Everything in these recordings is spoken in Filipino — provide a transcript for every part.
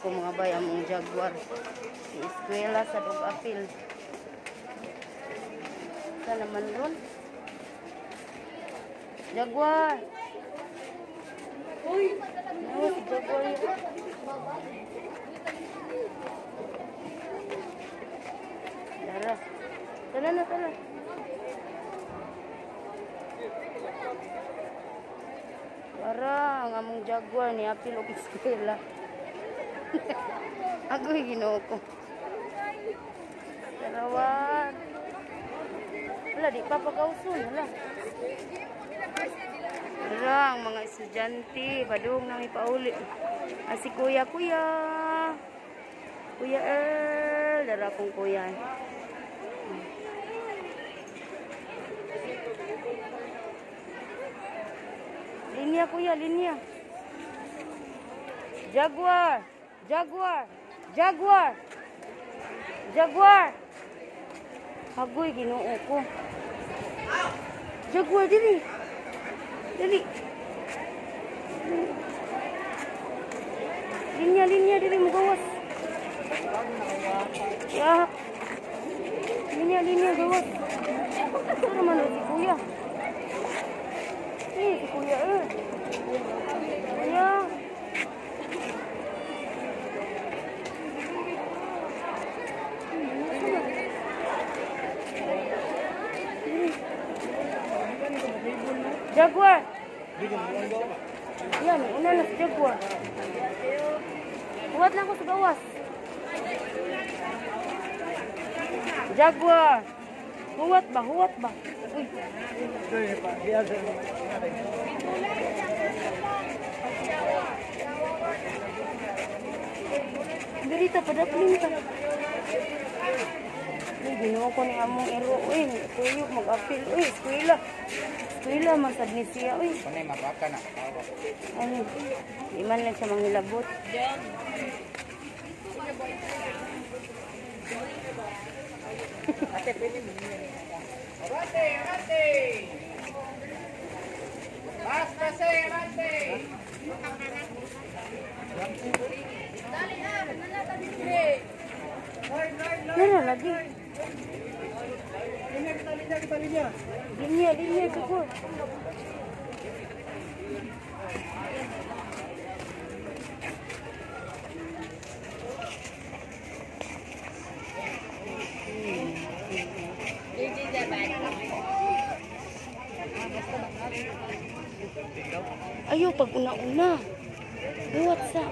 ko mga bay among Jaguar. Eskwela sa Dugapil. Sa naman ron? Jaguar. Uy, ano si Jaguar yun? Tara. Tara na, tara. Tara, ang among Jaguar ni apil og eskwela. Agoy Ginoo ko. Tarawan. Wala, di pa pagkausun. Wala. Tara, ang mga estudyante. Padung nang ipauli. Si Kuya. Kuya Earl. Dara kong kuya. Linya kuya, linya. Jaguar. Agoy Ginoo ko. Jaguar dili. Linya dili mo gawas. Ya. Linya gawas. Ano man si kuya? Si kuya Kuya. Jaguar. Yan, una na si Jaguar. Huwat lang ko sa gawas. Jaguar. Huwat ba? Uy. Dito, padaplin ka. Ginoo ko ni among ero. Uy, tuyok mag-apil. Uy, eskwela, masad ni siya. Uy. Panay mapaka na. Ano? Di man lang siya manghilabot. Ate, pwede mo niya. Abante! Basta say, abante! Tara lagi. Linya, Jaguar. Ayo pag una-una. Buwat sa.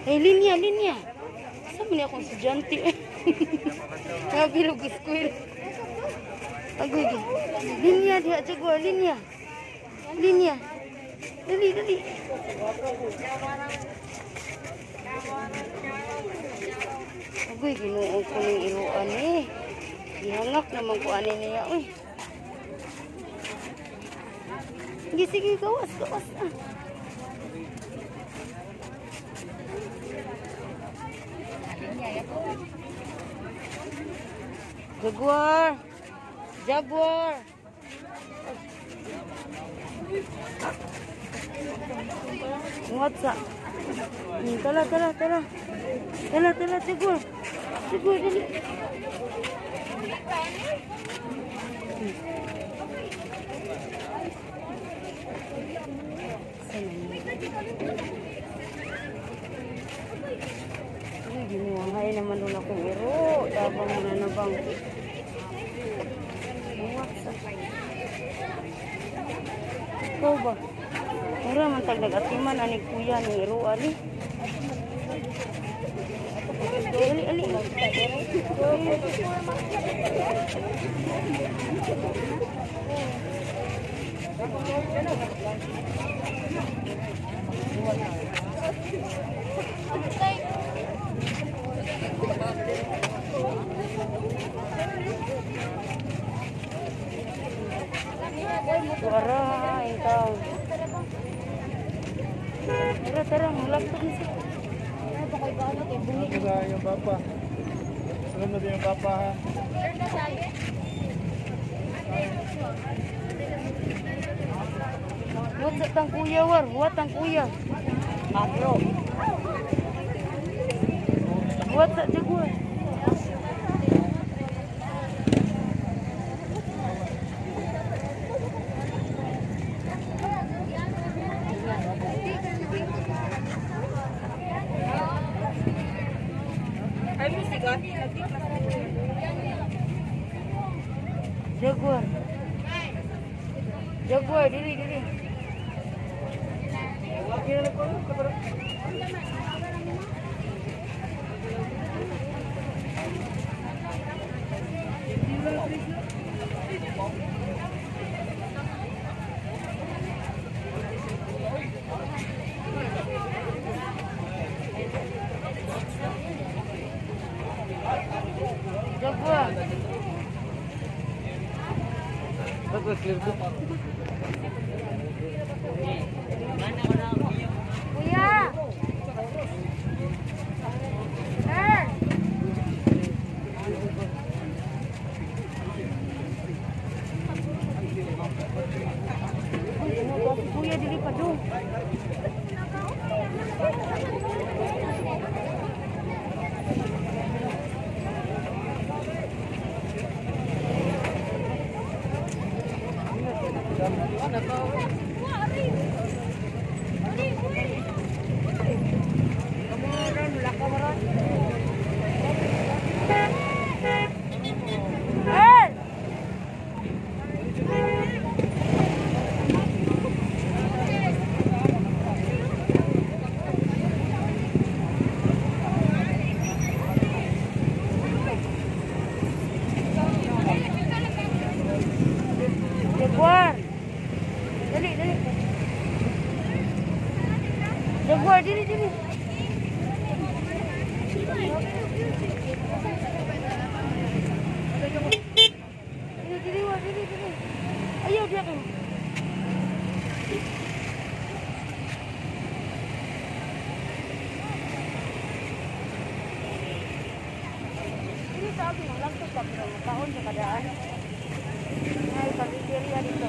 Linya. Sabi niya akong estudyante. Nabilog school. Agoy. Linya dia Jaguar, linya. Dali. Agoy, Ginoo ko ning iruan eh. Ihangak naman ko ani niya. Uy. Sige, gawas na. Jaguar. What's up? Tala, Jaguar. Jaguar, dali. Ginuhay naman doon akong ero. Dabang mo na bang. Ikaw ba? Mura man tag nag-atiman ani kuya ni ero ali. Ali. Suara ikaw. Tara, mulapit na siya. Ano ba kayo ba? Ano kayo? Bunyi. Yung papa. Sunod na din yung papa ha. Huwag tang kuya war. Huwag tang kuya. Makro. Buat sa Jaguar. Jaguar. Jaguar, diri. Jaguar. Bagus clear tu. Kuya. Kuya dili pa dong. Jaguar. Dali. Jaguar, diri. Diri, War, diri. Ayo dia kan. Ini sabi ng lantos pa pero kahon sa kadaan. Ay, pagdiriya dito.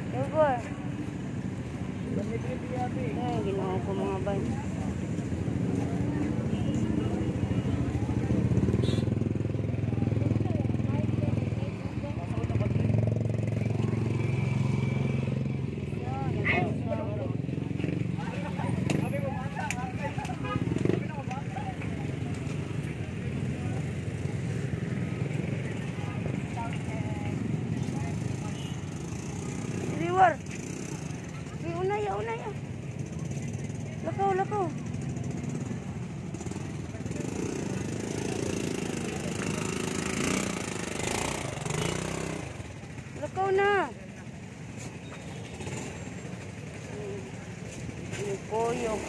Jaguar. Ginawa ko mga bay. War. Unay. Lakaw. Lakaw na. Ini koyo.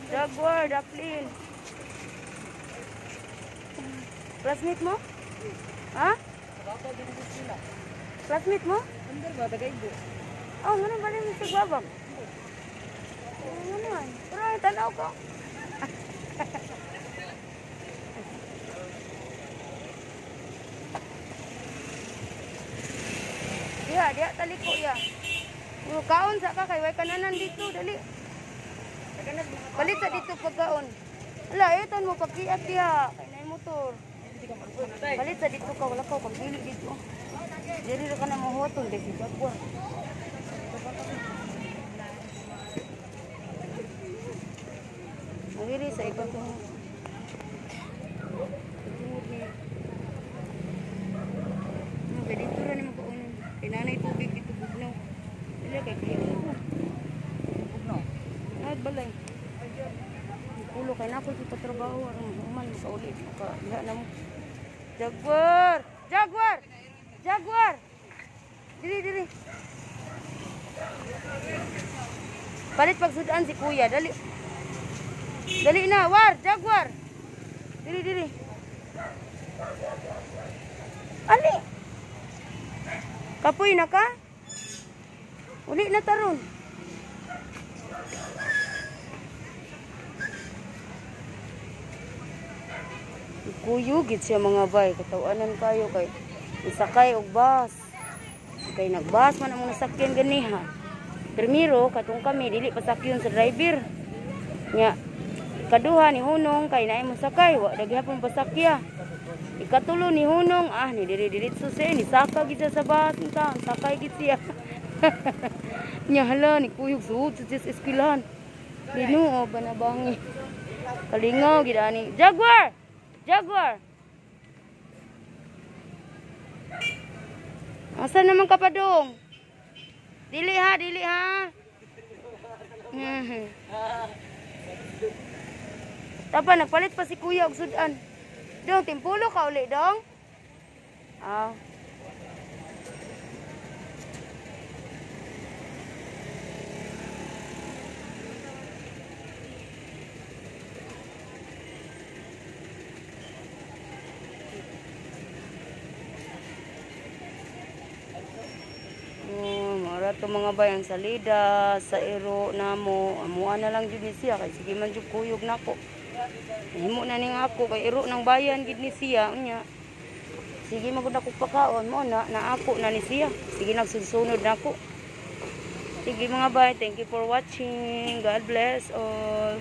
Jaguar, Daplin. Classmate mo? Ha? Classmate mo? Under ba tagay ibu? Oh, ano ba rin sa babag? Ano man? Pero ay tanaw ko. Dia taliko ya. Kaon sa ka kay way kananan dito dali. Balik sa dito pagkaon. Ala, etan mo pagkiat diha kay nay motor. Balik sa dito ka wala ka pagdili dito. Diri ra ka na mohotol dito Jaguar. Diri sa ibang ko. Dito ra ni mo ko unon. Kinanay tubig dito bugnaw. Dili kay kliyo. Bugnaw. Ay balay. Ulo kay na ko sa trabaho aron human makauli maka diha na mo. Jaguar. Diri. Balik pagsudaan si kuya, dali. Dali na, War, Jaguar. Diri. Ali. Kapoy na ka? Uli na taron. Kuyugid siya mga bay. Katawanan kayo kay isakay og bus. Kay nagbas man ang mga sakyan ganiha. Primero, katong kami, dili pasakyon sa driver. Nya, ikaduha ni Hunong, kay naay mo sakay, wa daghapon pasakya. Ikatulo ni Hunong, ni diri-diritso siya, ni saka gid siya sa bus, sakay gid siya. Nya hala, ni kuyog suod sa eskwelahan. Linuo, banabangi. Kalingaw, gid ani. Jaguar! Jaguar! Asa naman ka pa dong? Dili ha, dili ha. Tapa, nagpalit pa si kuya og sudan. Dong, timpulo ka uli dong. Mara to mga bayang salida sa iro namo, amuan na lang jud ni siya kay sige man jud kuyog nako. Himo na ning ako kay iro ng bayan gid ni siya unya. Sige magud ako pakaon mo na ako na ni siya. Sige nagsusunod nako. Sige mga bay, thank you for watching. God bless all.